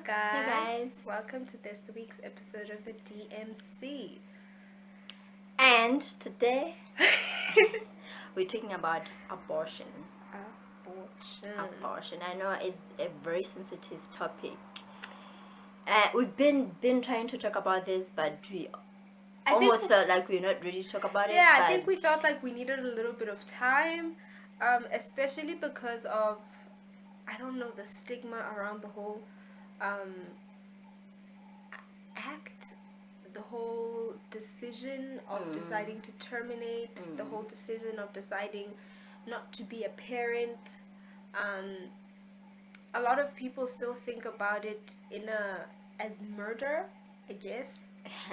Hi Hey guys, welcome to this week's episode of the DMC. and today we're talking about abortion. Abortion. I know it's a very sensitive topic. We've been trying to talk about this, but we almost felt like we're not ready to talk about it. Yeah, I think we felt like we needed a little bit of time, especially because of, I don't know, the stigma around the whole act, the whole decision of deciding to terminate, the whole decision of deciding not to be a parent. A lot of people still think about it as murder, I guess.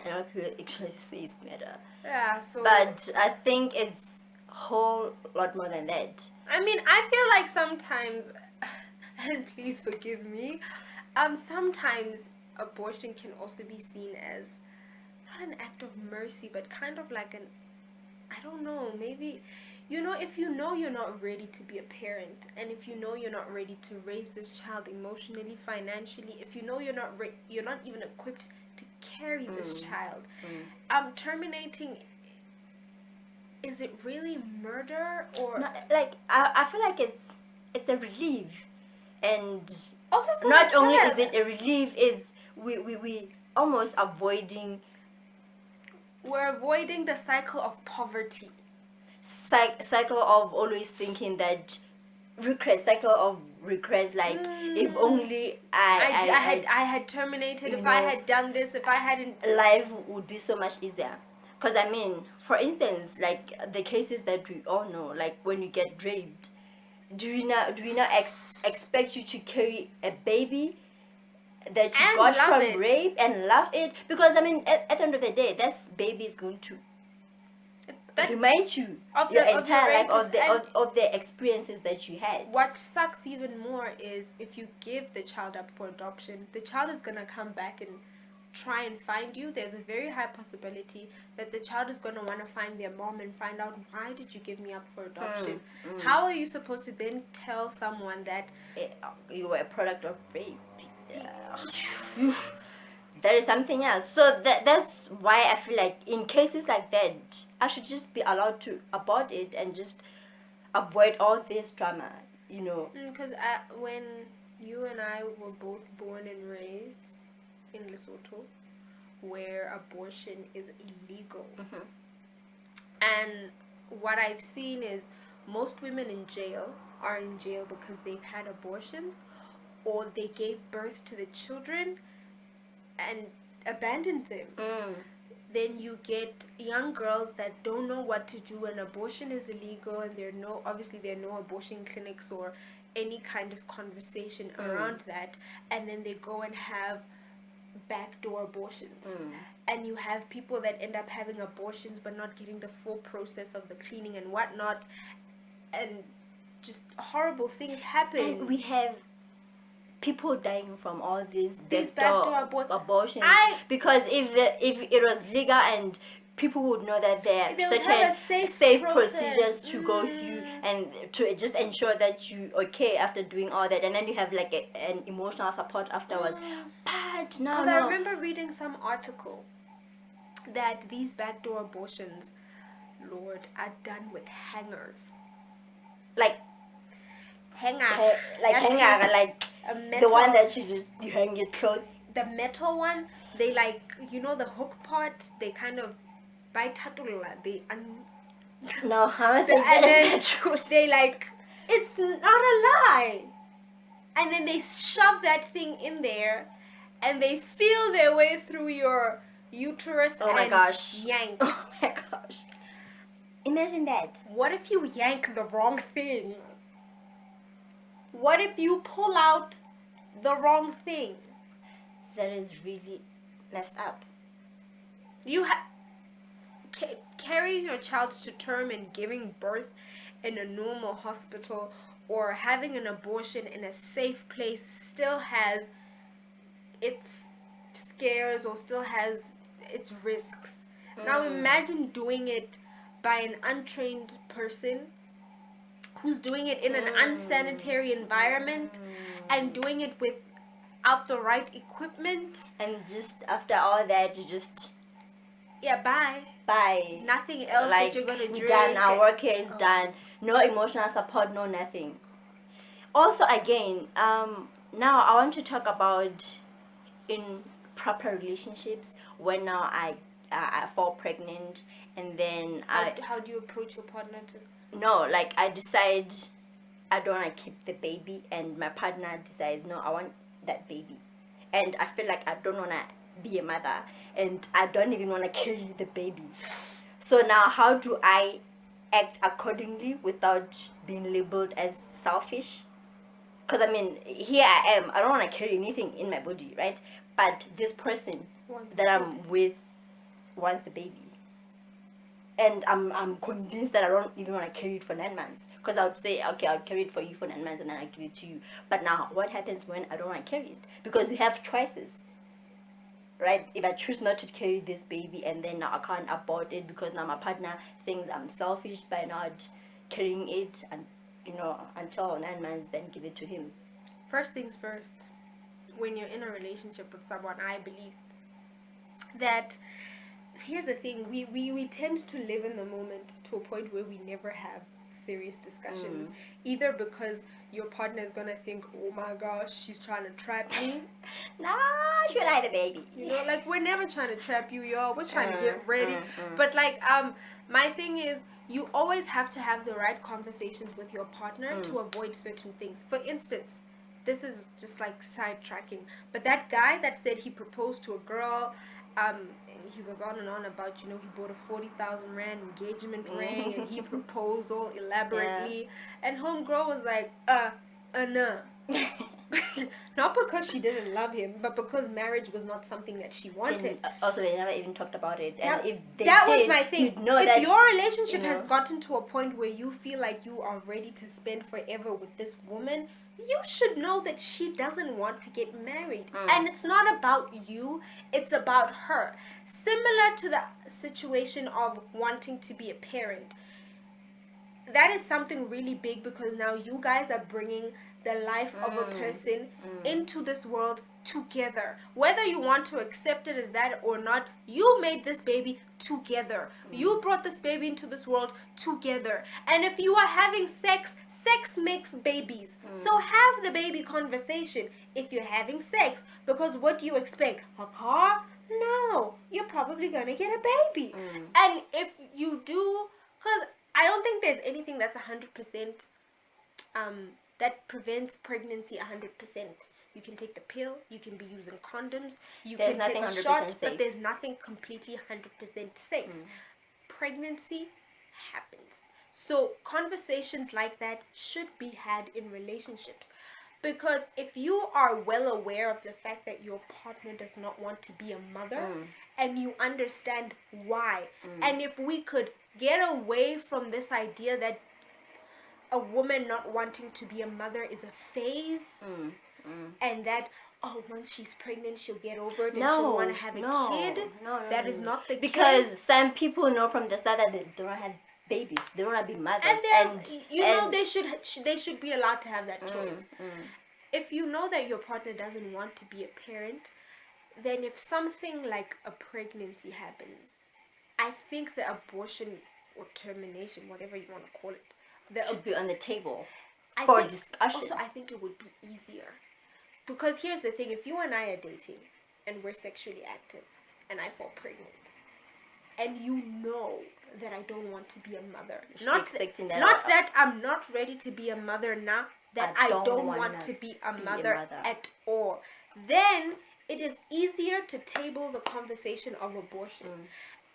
A lot of people actually say it's murder. Yeah, so. But I think it's a whole lot more than that. I mean, I feel like sometimes, and please forgive me, sometimes abortion can also be seen as not an act of mercy, but kind of like I don't know, maybe, if you know you're not ready to be a parent, and if you know you're not ready to raise this child emotionally, financially, if you know you're not even equipped to carry this child, terminating, is it really murder? Or no, like I feel like it's a relief, and also for not the only child. is it a relief, is we almost avoiding. We're avoiding the cycle of poverty. Cycle of always thinking that cycle of regrets, like if only I had terminated, if I had done this, if I hadn't, life would be so much easier. Because I mean, for instance, like the cases that we all know, like when you get raped, do we not expect you to carry a baby that you And got love from it. rape and love it? Because I mean, at the end of the day, that baby is going to remind you of your the entire life rapist. of the experiences that you had. What sucks even more is if you give the child up for adoption, the child is gonna come back and try and find you. There's a very high possibility that the child is gonna want to find their mom and find out, why did you give me up for adoption? How are you supposed to then tell someone that You were a product of rape? That is something else. So that's why I feel like in cases like that, I should just be allowed to abort it and just avoid all this drama, Because when you and I were both born and raised in Lesotho, where abortion is illegal, and what I've seen is most women in jail are in jail because they've had abortions, or they gave birth to the children and abandoned them. Then you get young girls that don't know what to do, and abortion is illegal, and there are no abortion clinics or any kind of conversation around that, and then they go and have backdoor abortions. And you have people that end up having abortions but not getting the full process of the cleaning and whatnot, and just horrible things happen. And we have people dying from all these backdoor abortions. Because if it was legal and people would know that there are certain safe procedures to go through and to just ensure that you okay after doing all that, and then you have like an emotional support afterwards. But no, because I remember reading some article that these backdoor abortions, Lord, are done with hangers. Like hanger, like the one that you hang your clothes. The metal one, they like, the hook part, they kind of by tatula, no, I don't think that's true. They like, it's not a lie, and then they shove that thing in there, and they feel their way through your uterus. Oh my gosh! Yank. Oh my gosh! Imagine that. What if you yank the wrong thing? What if you pull out the wrong thing? That is really messed up. You carrying your child to term and giving birth in a normal hospital or having an abortion in a safe place still has its scares or still has its risks. Now imagine doing it by an untrained person who's doing it in an unsanitary environment and doing it with out the right equipment, and just after all that, you just bye. Nothing else that you're gonna drink. Done. Our work here is done. No emotional support. No nothing. Also, again, now I want to talk about in proper relationships when now I fall pregnant, and then how do you approach your partner to? No, like I decide I don't want to keep the baby, and my partner decides no, I want that baby, and I feel like I don't want to be a mother, and I don't even want to carry the baby. So now how do I act accordingly without being labeled as selfish? Because I mean, here I am, I don't want to carry anything in my body, right? But this person that I'm with wants the baby, and I'm convinced that I don't even want to carry it for 9 months, because I would say, okay, I'll carry it for you for 9 months and then I'll give it to you. But now what happens when I don't want to carry it? Because we have choices, right? If I choose not to carry this baby, and then now I can't abort it because now my partner thinks I'm selfish by not carrying it, and until 9 months, then give it to him. First things first, when you're in a relationship with someone, I believe that, here's the thing, we tend to live in the moment to a point where we never have serious discussions, either because your partner is gonna think, oh my gosh, she's trying to trap me. Nah, you like the baby. Like, we're never trying to trap you, y'all. We're trying to get ready. But like, my thing is, you always have to have the right conversations with your partner to avoid certain things. For instance, this is just like sidetracking, but that guy that said he proposed to a girl, and he was on and on about, he bought a 40,000 rand engagement ring, and he proposed all elaborately, and homegirl was like, nah. Not because she didn't love him, but because marriage was not something that she wanted. Also, they never even talked about it. And if they was my thing. If your relationship has gotten to a point where you feel like you are ready to spend forever with this woman, you should know that she doesn't want to get married. And it's not about you, it's about her. Similar to the situation of wanting to be a parent. That is something really big, because now you guys are bringing the life of a person into this world together. Whether you want to accept it as that or not, you made this baby together. You brought this baby into this world together. And if you are having sex makes babies. So have the baby conversation if you're having sex. Because what do you expect? A car? No. You're probably gonna get a baby. And if you do, because I don't think there's anything that's 100% that prevents pregnancy 100%. You can take the pill, you can be using condoms, you can take a shot, but there's nothing completely 100% safe. Pregnancy happens. So conversations like that should be had in relationships. Because if you are well aware of the fact that your partner does not want to be a mother, and you understand why, and if we could get away from this idea that a woman not wanting to be a mother is a phase, and that once she's pregnant she'll get over it and she'll want to have a kid. That is not the case. Because some people know from the start that they don't have babies, they don't want to be mothers, and they should be allowed to have that choice. If you know that your partner doesn't want to be a parent, then if something like a pregnancy happens, I think the abortion or termination, whatever you want to call it, should be on the table for discussion. Also, I think it would be easier. Because here's the thing, if you and I are dating and we're sexually active and I fall pregnant and you know that I don't want to be a mother, not that I'm not ready to be a mother now, that I don't want to be a mother at all, then it is easier to table the conversation of abortion.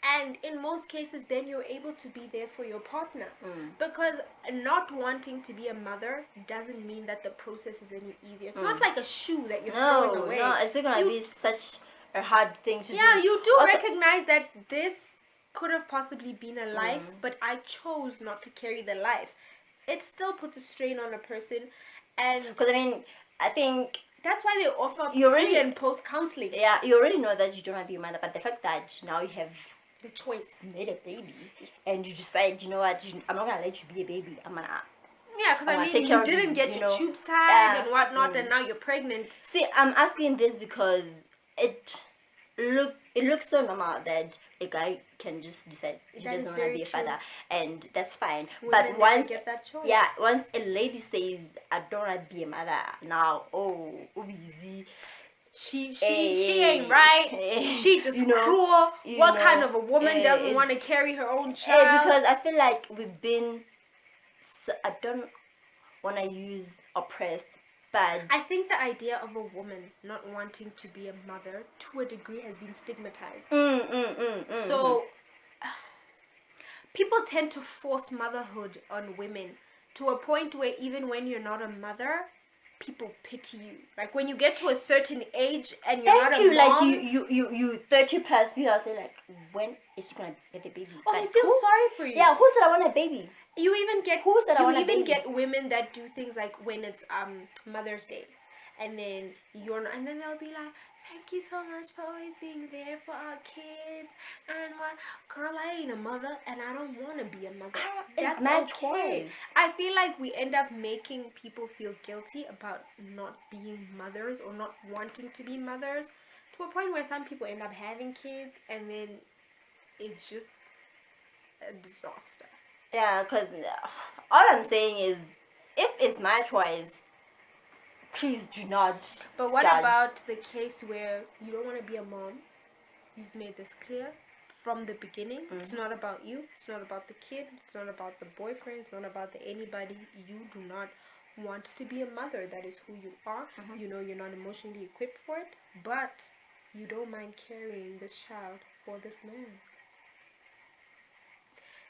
And in most cases, then you're able to be there for your partner. Because not wanting to be a mother doesn't mean that the process is any easier. It's not like a shoe that you're throwing away. No, it's not going to be such a hard thing to do. Yeah, you do also recognize that this could have possibly been a life, but I chose not to carry the life. It still puts a strain on a person. And because, I think that's why they offer pre and post counseling. Yeah, you already know that you don't want to be a mother, but the fact that now you have the choice, made a baby, and you decide, you know what, I'm not gonna let you be a baby. I'm gonna Yeah, because I mean, you didn't get your tubes tied and whatnot, and now you're pregnant. See, I'm asking this because it looks so normal that a guy can just decide he doesn't want to be a father, and that's fine. Women but once get that choice. Once a lady says I don't want to be a mother, now easy. She ain't right. She just cruel. What kind of a woman doesn't want to carry her own child? Because I feel like we've been. I don't want to use oppressed, but I think the idea of a woman not wanting to be a mother to a degree has been stigmatized. So people tend to force motherhood on women to a point where even when you're not a mother, people pity you. Like when you get to a certain age and you're not a mom. Like you 30 plus, you are saying like, when is she gonna have a baby? Oh, like, they feel sorry for you. Yeah, who said I want a baby? You even get get women that do things like when it's Mother's Day, and then and then they'll be like, thank you so much for always being there for our kids, and what, girl, I ain't a mother and I don't want to be a mother. That's my choice. I feel like we end up making people feel guilty about not being mothers or not wanting to be mothers, to a point where some people end up having kids and then it's just a disaster. Yeah, because all I'm saying is, if it's my choice, please do not. But what judge. about the case where you don't want to be a mom? You've made this clear from the beginning. It's not about you. It's not about the kid. It's not about the boyfriend. It's not about anybody. You do not want to be a mother. That is who you are. You know you're not emotionally equipped for it, but you don't mind carrying this child for this man.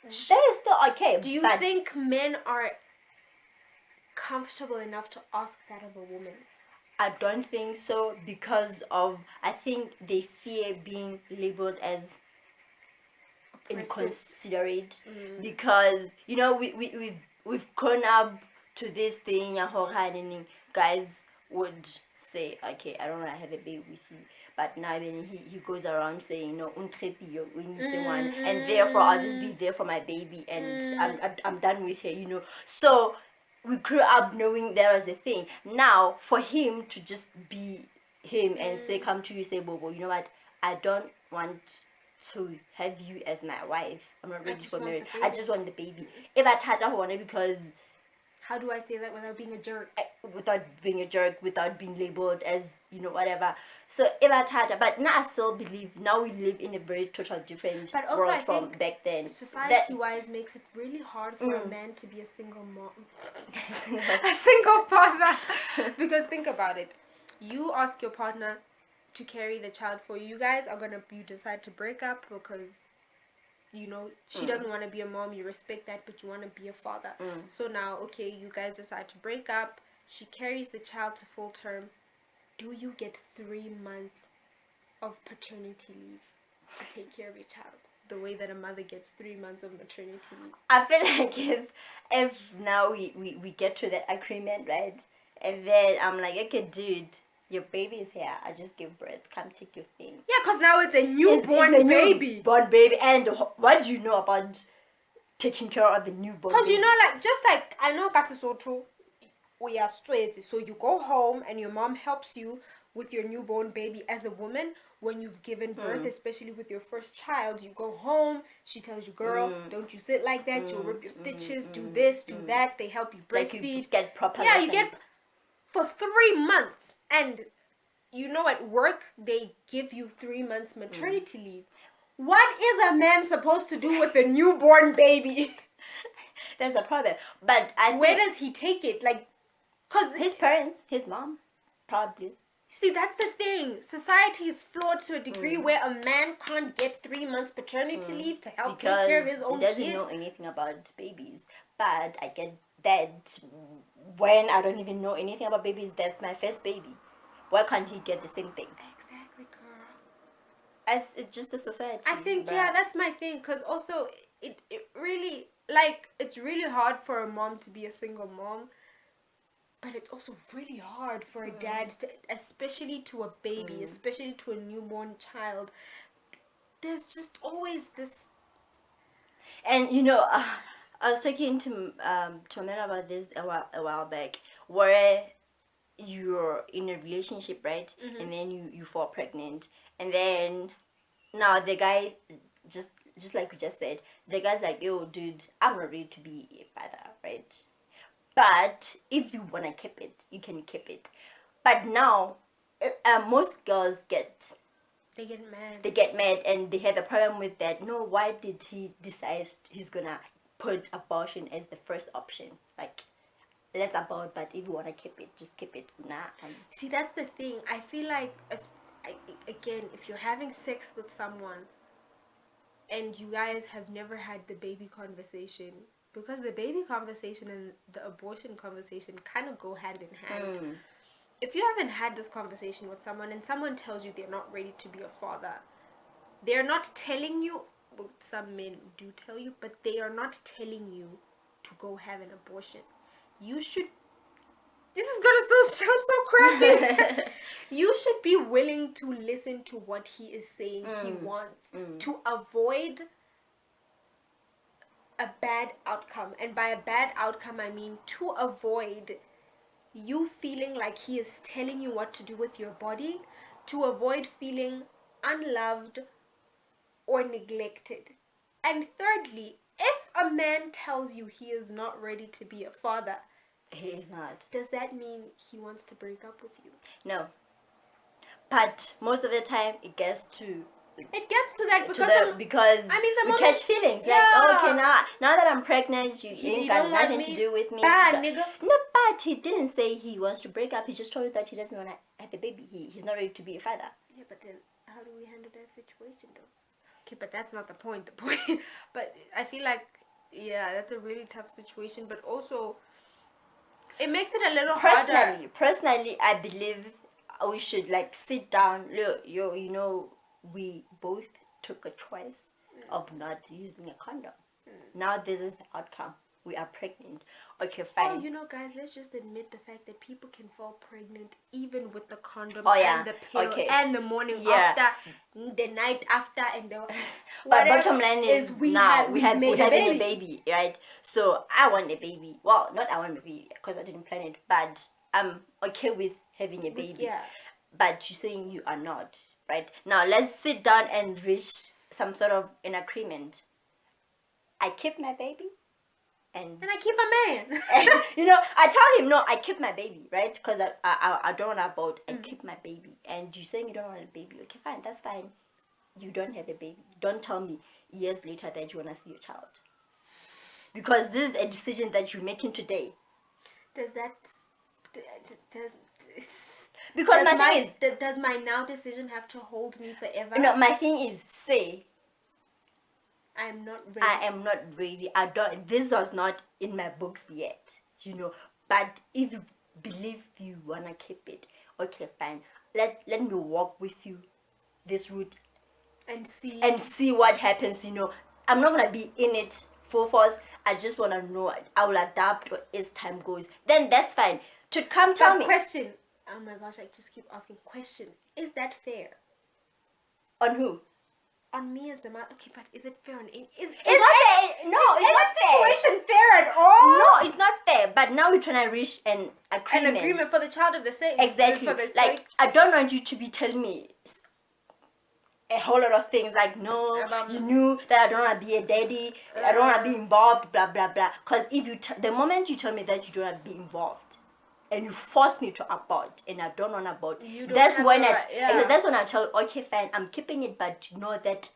That is still okay. Do you think men are comfortable enough to ask that of a woman? I don't think so, because I think they fear being labeled as inconsiderate. Because we've grown up to this thing. Guys would say, okay, I don't want to have a baby with you. But now then he goes around saying, no, one, and therefore I'll just be there for my baby, and I'm done with her, So we grew up knowing there was a thing. Now for him to just be him and come to you, say, Bobo, you know what? I don't want to have you as my wife. I'm not ready for marriage. I just want the baby. If I tried to want it, because how do I say that without being a jerk? Without being labeled as whatever. So if I tried, but now I still believe now we live in a very total different world from back then. Society-wise, makes it really hard for a man to be a single mom, a single father. Because think about it, you ask your partner to carry the child for you. You guys are you decide to break up because she doesn't want to be a mom. You respect that, but you want to be a father. So now, okay, you guys decide to break up. She carries the child to full term. Do you get 3 months of paternity leave to take care of your child, the way that a mother gets 3 months of maternity leave? I feel like if now we get to that agreement, right, and then I'm like, okay, dude, your baby is here. I just give birth. Come take your thing. Yeah, because now it's a newborn baby. Newborn baby. And what do you know about taking care of the newborn baby? Because just like I know Kasisotho, we are straight. So you go home and your mom helps you with your newborn baby as a woman. When you've given birth, especially with your first child, you go home. She tells you, girl, don't you sit like that. You'll rip your stitches. Do this, do that. They help you breastfeed. Like you get proper lessons. You get for 3 months. And at work, they give you 3 months maternity leave. What is a man supposed to do with a newborn baby? That's the problem. But where does he take it? Like, because his parents, his mom, probably. See, that's the thing. Society is flawed to a degree where a man can't get 3 months paternity leave to help take care of his own kid. He doesn't know anything about babies. But I get that when I don't even know anything about babies, that's my first baby. Why can't he get the same thing? Exactly, girl. It's just the society. I think, that's my thing. Because also, it really, it's really hard for a mom to be a single mom. But it's also really hard for a dad, especially to a baby, especially to a newborn child. There's just always this... And, I was talking to a man about this a while back, where you're in a relationship, right? And then you fall pregnant, and then now the guy just like we just said, the guy's like, yo, dude, I'm not ready to be a father, right? But if you wanna keep it, you can keep it. But now, most girls they get mad. They get mad and they have a problem with that. No, why did he decide he's gonna put abortion as the first option? Like, let's abort, but if you wanna keep it, just keep it. Nah. See, that's the thing. I feel like, again, if you're having sex with someone and you guys have never had the baby conversation, because the baby conversation and the abortion conversation kind of go hand in hand. If you haven't had this conversation with someone and someone tells you they're not ready to be a father, they're not telling you, well, some men do tell you, but they are not telling you to go have an abortion. You should, this is gonna sound so crappy. You should be willing to listen to what he is saying he wants to avoid a bad outcome. And by a bad outcome, I mean to avoid you feeling like he is telling you what to do with your body, to avoid feeling unloved or neglected. And thirdly, if a man tells you he is not ready to be a father, he is not. Does that mean he wants to break up with you? No. But most of the time, it gets to that because I mean, we catch feelings like, oh, okay, now that I'm pregnant, you ain't got nothing to do with me. Bad nigga. No, but he didn't say he wants to break up. He just told you that he doesn't want to have a baby. He's not ready to be a father. Yeah, but then how do we handle that situation though? Okay, but that's not the point. The point, but I feel like, yeah, that's a really tough situation. But also, it makes it a little harder. Personally, I believe we should like sit down. Look, you know, we both took a choice of not using a condom. Now this is the outcome. We are pregnant. Okay, fine. Oh, you know, guys, let's just admit the fact that people can fall pregnant even with the condom and the pill and the morning after, the night after, and the. But bottom line is we having a baby, right? So I want a baby. Well, not I want a baby because I didn't plan it, but I'm okay with having a baby. Yeah. But you're saying you are not, right? Now let's sit down and reach some sort of an agreement. I keep my baby. And I keep a man. And, you know, I tell him, no, I keep my baby, right? Because I don't want to abort. I keep my baby. And you're saying you don't want a baby. Okay, fine, that's fine. You don't have a baby. Don't tell me years later that you want to see your child. Because this is a decision that you're making today. Because does my now decision have to hold me forever? No, my thing is, say, I am not ready. I am not ready. I don't. This was not in my books yet, you know. But if you believe you wanna keep it, okay, fine. Let me walk with you this route and see what happens. You know, I'm not gonna be in it full force. I just wanna know. I will adapt as time goes. Then that's fine. To come tell me. Question. Oh my gosh! I just keep asking. Question. Is that fair? On who? On me as the man. Okay, but is it fair on is not fair? No, it's not fair. Situation fair at all? No, it's not fair. But now we're trying to reach an agreement. An agreement for the child of the same. Exactly. Like, I don't want you to be telling me a whole lot of things like, no, you knew that I don't want to be a daddy, I don't want to be involved, blah blah blah. Because if you the moment you tell me that you don't want to be involved and you force me to abort and I don't want to abort, that's when I tell you, okay, fine, I'm keeping it, but you know that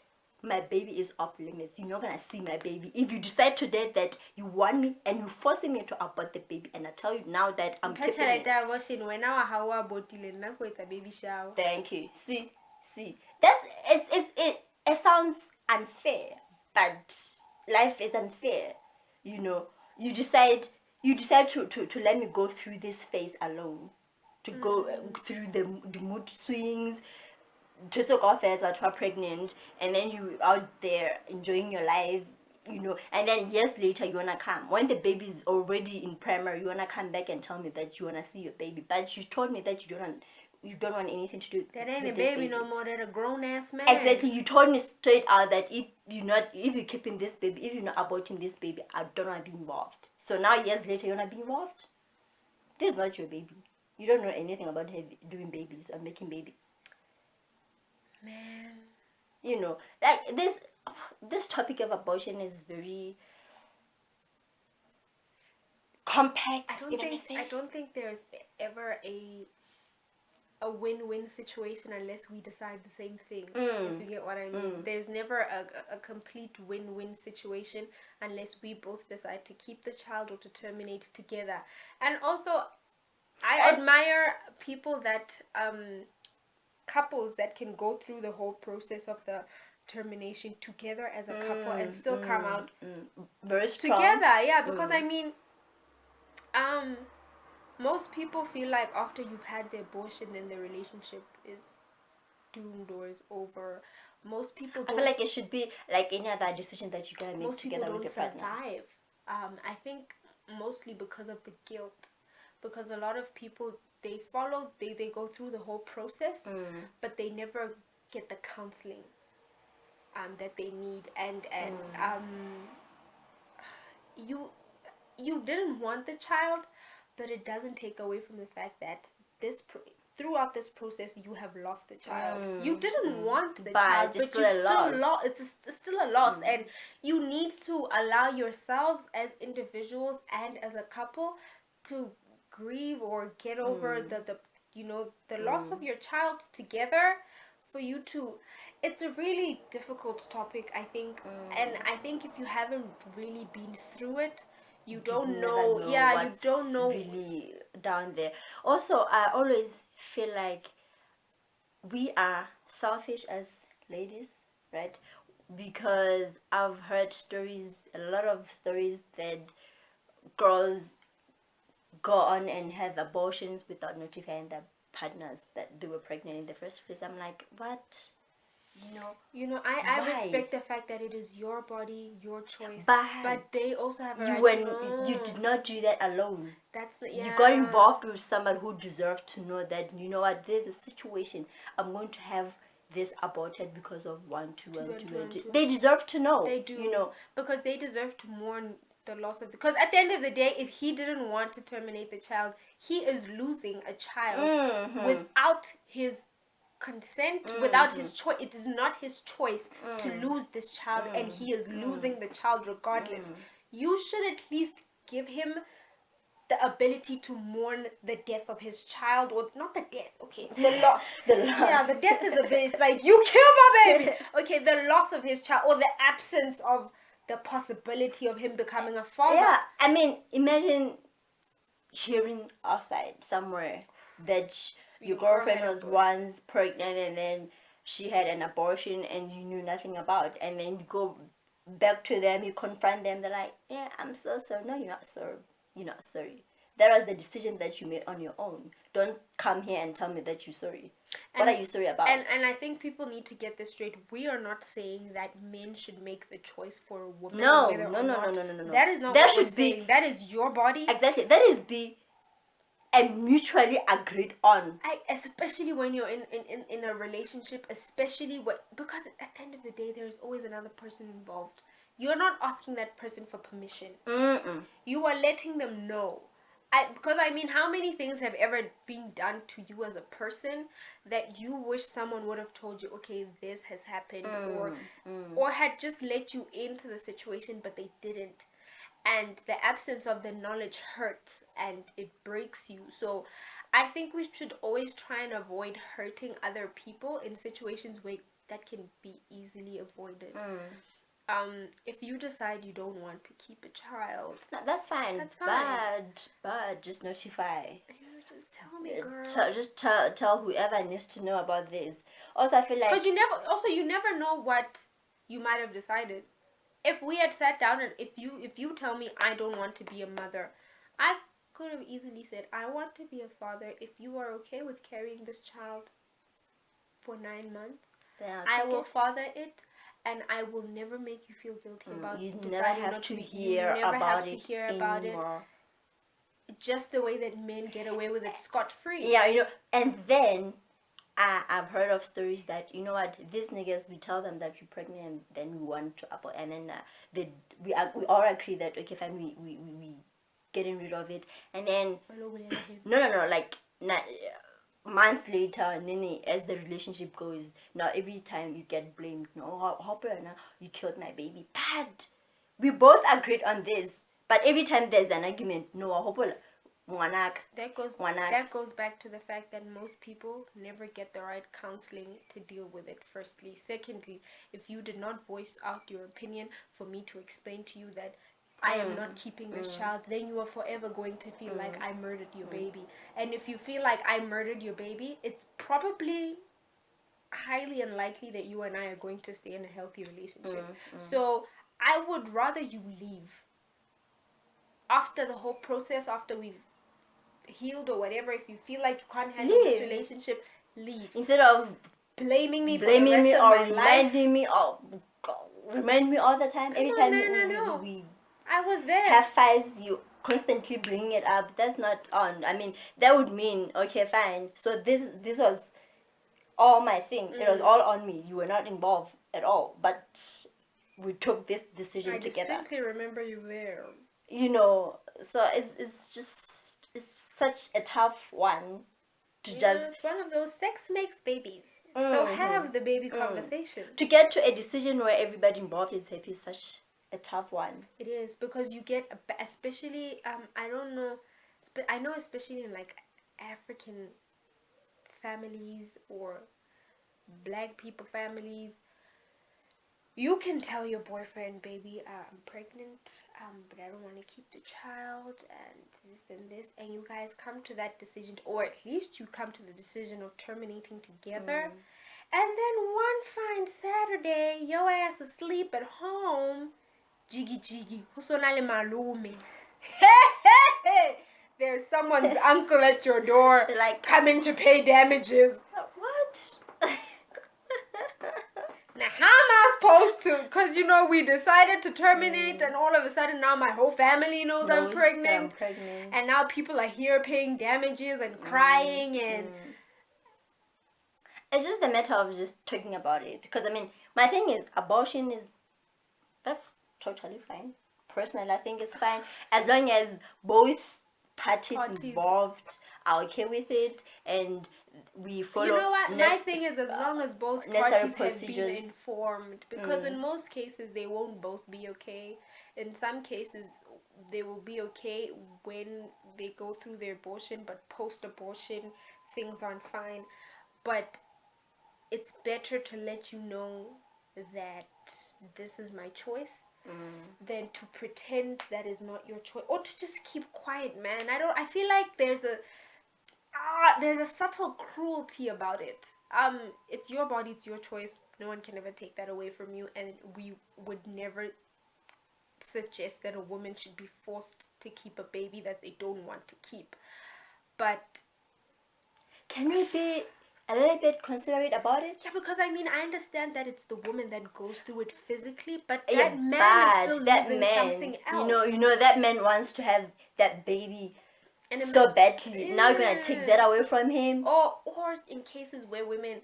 my baby is off limits. You're not gonna see my baby. If you decide today that you want me and you're forcing me to abort the baby, and I tell you now that I'm keeping it. Thank you. See, that's it sounds unfair, but life is unfair. You know, you decide to let me go through this phase alone, to go through the mood swings, to take off as I was pregnant, and then you out there enjoying your life, you know, and then years later you wanna come when the baby is already in primary, you wanna come back and tell me that you wanna see your baby, but you told me that you don't you don't want anything to do. That ain't a baby no more. That a grown ass man. Exactly. You told me straight out that if you're keeping this baby, if you're not aborting this baby, I don't want to be involved. So now years later, you're not being involved. This is not your baby. You don't know anything about doing babies or making babies. Man. You know, like this topic of abortion is very complex. I don't think there's ever a win-win situation unless we decide the same thing. If you get what I mean. There's never a complete win-win situation unless we both decide to keep the child or to terminate together. And also, I admire people that couples that can go through the whole process of the termination together as a couple and still come out very strong. Together. Yeah, because I mean, most people feel like after you've had the abortion, then the relationship is doomed or is over. Most people don't. I feel like it should be like any other decision that you gotta make together with your partner. Most people don't survive. I think mostly because of the guilt. Because a lot of people, they go through the whole process, but they never get the counseling that they need. And you didn't want the child, but it doesn't take away from the fact that throughout this process you have lost a child. You didn't want the child, but it's still a loss. And you need to allow yourselves as individuals and as a couple to grieve or get over the loss of your child together. For you to, it's a really difficult topic, I think. And I think if you haven't really been through it, you don't know you don't know really down there. Also, I always feel like we are selfish as ladies, right? Because I've heard a lot of stories that girls go on and have abortions without notifying their partners that they were pregnant in the first place. I'm like, what? I respect the fact that it is your body, your choice, but they also have a right to know. You did not do that alone. You got involved with somebody who deserved to know that, you know what, there's a situation, I'm going to have this aborted because of 1, 2, and 2. They deserve to know. They do, because they deserve to mourn the loss of because at the end of the day, if he didn't want to terminate the child, he is losing a child without his consent, without his choice. It is not his choice to lose this child, and he is losing the child regardless. You should at least give him the ability to mourn the death of his child, or not the death, okay, the loss. Yeah, the death is a bit, it's like, you killed my baby. Okay, the loss of his child, or the absence of the possibility of him becoming a father. Yeah, I mean, imagine hearing outside somewhere that your girlfriend was once pregnant and then she had an abortion and you knew nothing about, and then you go back to them, you confront them, they're like, yeah, I'm so sorry. No, you're not sorry. You're not sorry. That was the decision that you made on your own. Don't come here and tell me that you're sorry. What are you sorry about? And I think people need to get this straight. We are not saying that men should make the choice for a woman. No. That is not what we're saying. That is your body. Exactly. That is and mutually agreed on. Especially when you're in a relationship, because at the end of the day, there's always another person involved. You're not asking that person for permission. You are letting them know. Because how many things have ever been done to you as a person that you wish someone would have told you, okay, this has happened, or had just let you into the situation, but they didn't. And the absence of the knowledge hurts and it breaks you. So I think we should always try and avoid hurting other people in situations where that can be easily avoided. If you decide you don't want to keep a child, that's fine. That's fine. But just notify. You just tell me, girl. Just tell whoever needs to know about this. Also, I feel like because you never know what you might have decided. If we had sat down and if you tell me I don't want to be a mother, I could have easily said I want to be a father. If you are okay with carrying this child for 9 months, I will father it. And I will never make you feel guilty about you deciding never have not to to hear you never about have to hear about anymore. just the way that men get away with it scot-free. Yeah, you know, and then I've heard of stories that, you know what, these niggas, we tell them that you're pregnant and then we want to abort, and then we all agree that, okay, fine, we getting rid of it, and then no, like months later, Nini, as the relationship goes, now every time you get blamed, no, Hopper, you killed my baby, but we both agreed on this, but every time there's an argument, no, Hopper, that goes back to the fact that most people never get the right counseling to deal with it. Firstly, secondly, if you did not voice out your opinion for me to explain to you that I am not keeping this child, then you are forever going to feel like I murdered your baby. And if you feel like I murdered your baby, it's probably highly unlikely that you and I are going to stay in a healthy relationship. So I would rather you leave after the whole process, after we've healed or whatever. If you feel like you can't handle this relationship, leave, instead of blaming me for the rest of my life. Remind me all the time. Every time we I was there. Have fights, you constantly bring it up. That's not on. I mean, that would mean, okay, fine. So this was all my thing. It was all on me. You were not involved at all. But we took this decision together. I distinctly remember you there. You know, so it's such a tough one to just. It's one of those sex makes babies. So have the baby conversation. To get to a decision where everybody involved is happy is such a tough one. It is, because you get, especially I don't know, but I know especially in like African families or black people families, you can tell your boyfriend, baby, I'm pregnant, but I don't want to keep the child, and this, and you guys come to that decision, or at least you come to the decision of terminating together. And then one fine Saturday, your ass asleep at home, jiggy, husonale malume. Hey, there's someone's uncle at your door, like coming to pay damages. What? Now, how am I supposed to? Because, you know, we decided to terminate, and all of a sudden now my whole family knows I'm pregnant. And now people are here paying damages and crying and... It's just a matter of just talking about it. Because, I mean, my thing is, abortion is... That's totally fine. Personally, I think it's fine. As long as both parties involved are okay with it, and we follow. You know what? My thing is, as long as both parties have been informed, because in most cases they won't both be okay. In some cases, they will be okay when they go through their abortion, but post-abortion things aren't fine. But it's better to let you know that this is my choice than to pretend that is not your choice, or to just keep quiet, man. I feel like there's a subtle cruelty about it. It's your body, it's your choice. No one can ever take that away from you, and we would never suggest that a woman should be forced to keep a baby that they don't want to keep. But can we be a little bit considerate about it? Yeah, because I mean, I understand that it's the woman that goes through it physically, but that man is still losing something else. You know that man wants to have that baby so badly. Now you're gonna take that away from him. Or in cases where women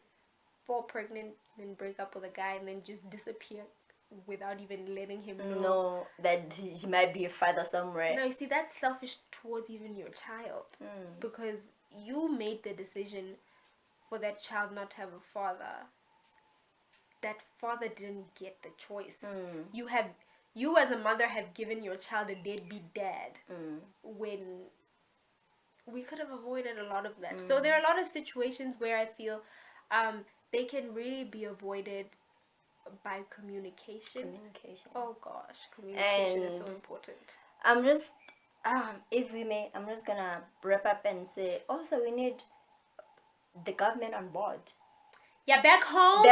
fall pregnant and break up with a guy and then just disappear without even letting him know that he might be a father somewhere. No, you see, that's selfish towards even your child, because you made the decision for that child not to have a father. That father didn't get the choice. You as a mother have given your child a deadbeat dad when we could have avoided a lot of that. So there are a lot of situations where I feel they can really be avoided by communication. Oh gosh, communication is so important. I'm just if we may, I'm just gonna wrap up and say also we need the government on board. Yeah, back home.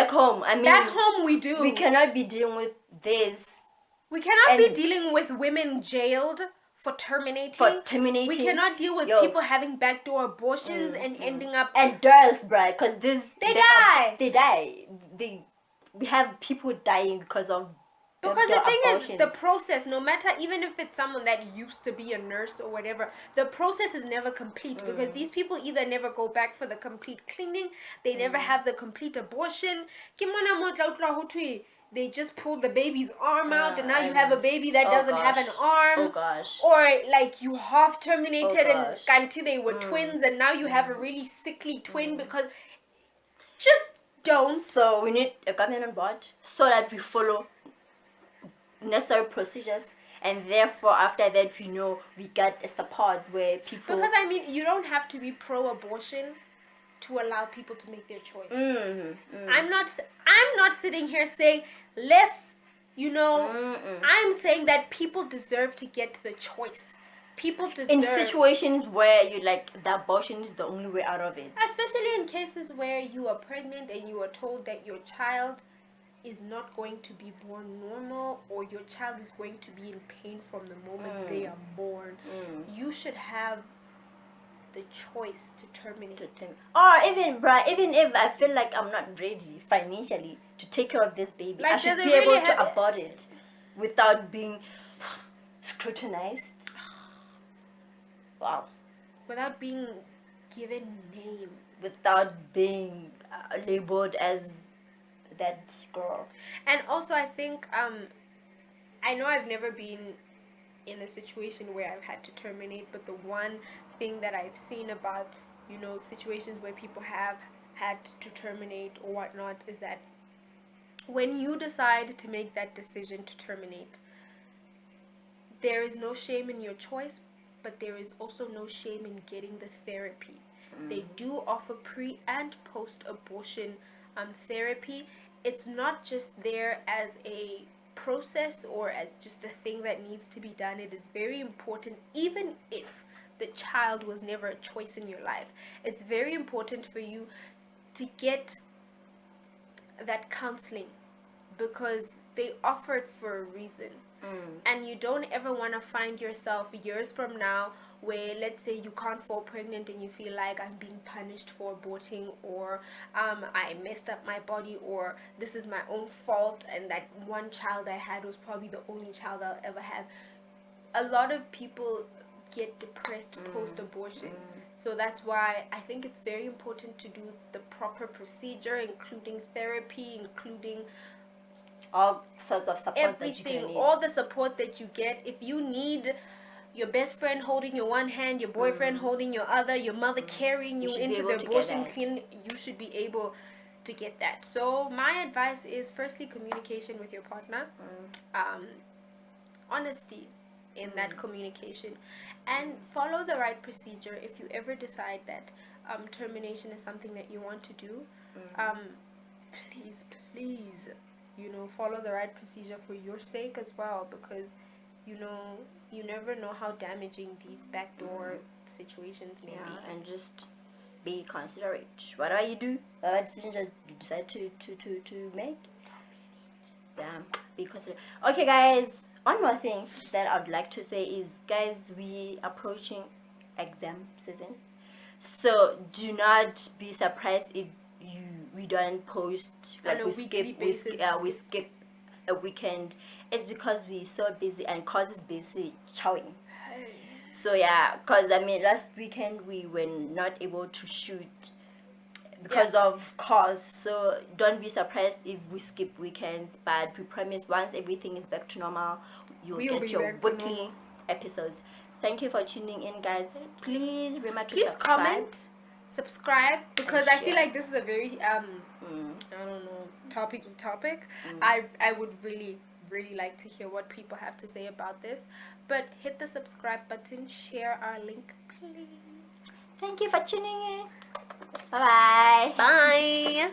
I mean, back home we do. We cannot be dealing with this. We cannot be dealing with women jailed for terminating. We cannot deal with people having backdoor abortions and ending up... And girls, bruh, because They die. We have people dying because of Because the thing is, the process, no matter, even if it's someone that used to be a nurse or whatever, the process is never complete because these people either never go back for the complete cleaning, they never have the complete abortion. They just pulled the baby's arm out and now you have a baby that doesn't have an arm. Oh gosh. Or like you half terminated and until they were twins and now you have a really sickly twin because just don't. So we need a government on board so that we follow necessary procedures, and therefore after that we get a support where people, because I mean you don't have to be pro-abortion to allow people to make their choice. I'm not sitting here saying I'm saying that people deserve to get the choice. People deserve, in situations where you like the abortion is the only way out of it, especially in cases where you are pregnant and you are told that your child is not going to be born normal or your child is going to be in pain from the moment they are born. You should have the choice to terminate. Or even if I feel like I'm not ready financially to take care of this baby, like, I should be able to abort it without being scrutinized. Wow. Without being given names. Without being labeled as that girl. And also I think I know I've never been in a situation where I've had to terminate, but the one thing that I've seen about situations where people have had to terminate or whatnot is that when you decide to make that decision to terminate, there is no shame in your choice, but there is also no shame in getting the therapy. They do offer pre and post abortion therapy. It's not just there as a process or as just a thing that needs to be done. It is very important, even if the child was never a choice in your life. It's very important for you to get that counseling because they offer it for a reason. And you don't ever want to find yourself years from now where, let's say, you can't fall pregnant and you feel like I'm being punished for aborting, or I messed up my body, or this is my own fault and that one child I had was probably the only child I'll ever have. A lot of people get depressed post-abortion. So that's why I think it's very important to do the proper procedure, including therapy, including all sorts of support, everything, all the support that you get. If you need your best friend holding your one hand, your boyfriend holding your other, your mother carrying you into the abortion clinic, you should be able to get that. So my advice is, firstly, communication with your partner, honesty in that communication, and follow the right procedure. If you ever decide that termination is something that you want to do, please follow the right procedure for your sake as well, because you never know how damaging these backdoor situations may be. And just be considerate. Whatever you do, whatever decision that you decide to make, be considerate. Okay, guys, one more thing that I'd like to say is, guys, we approaching exam season, so do not be surprised if we don't post, like we skip a weekend. It's because we're so busy and cause is busy chowing. So because last weekend we were not able to shoot because of cost. So don't be surprised if we skip weekends, but we promise once everything is back to normal, you'll get your weekly episodes. Thank you for tuning in, guys. Please remember to subscribe, because I feel like this is a very I don't know, topic. I would really like to hear what people have to say about this, but hit the subscribe button, share our link, please. Thank you for tuning in. Bye.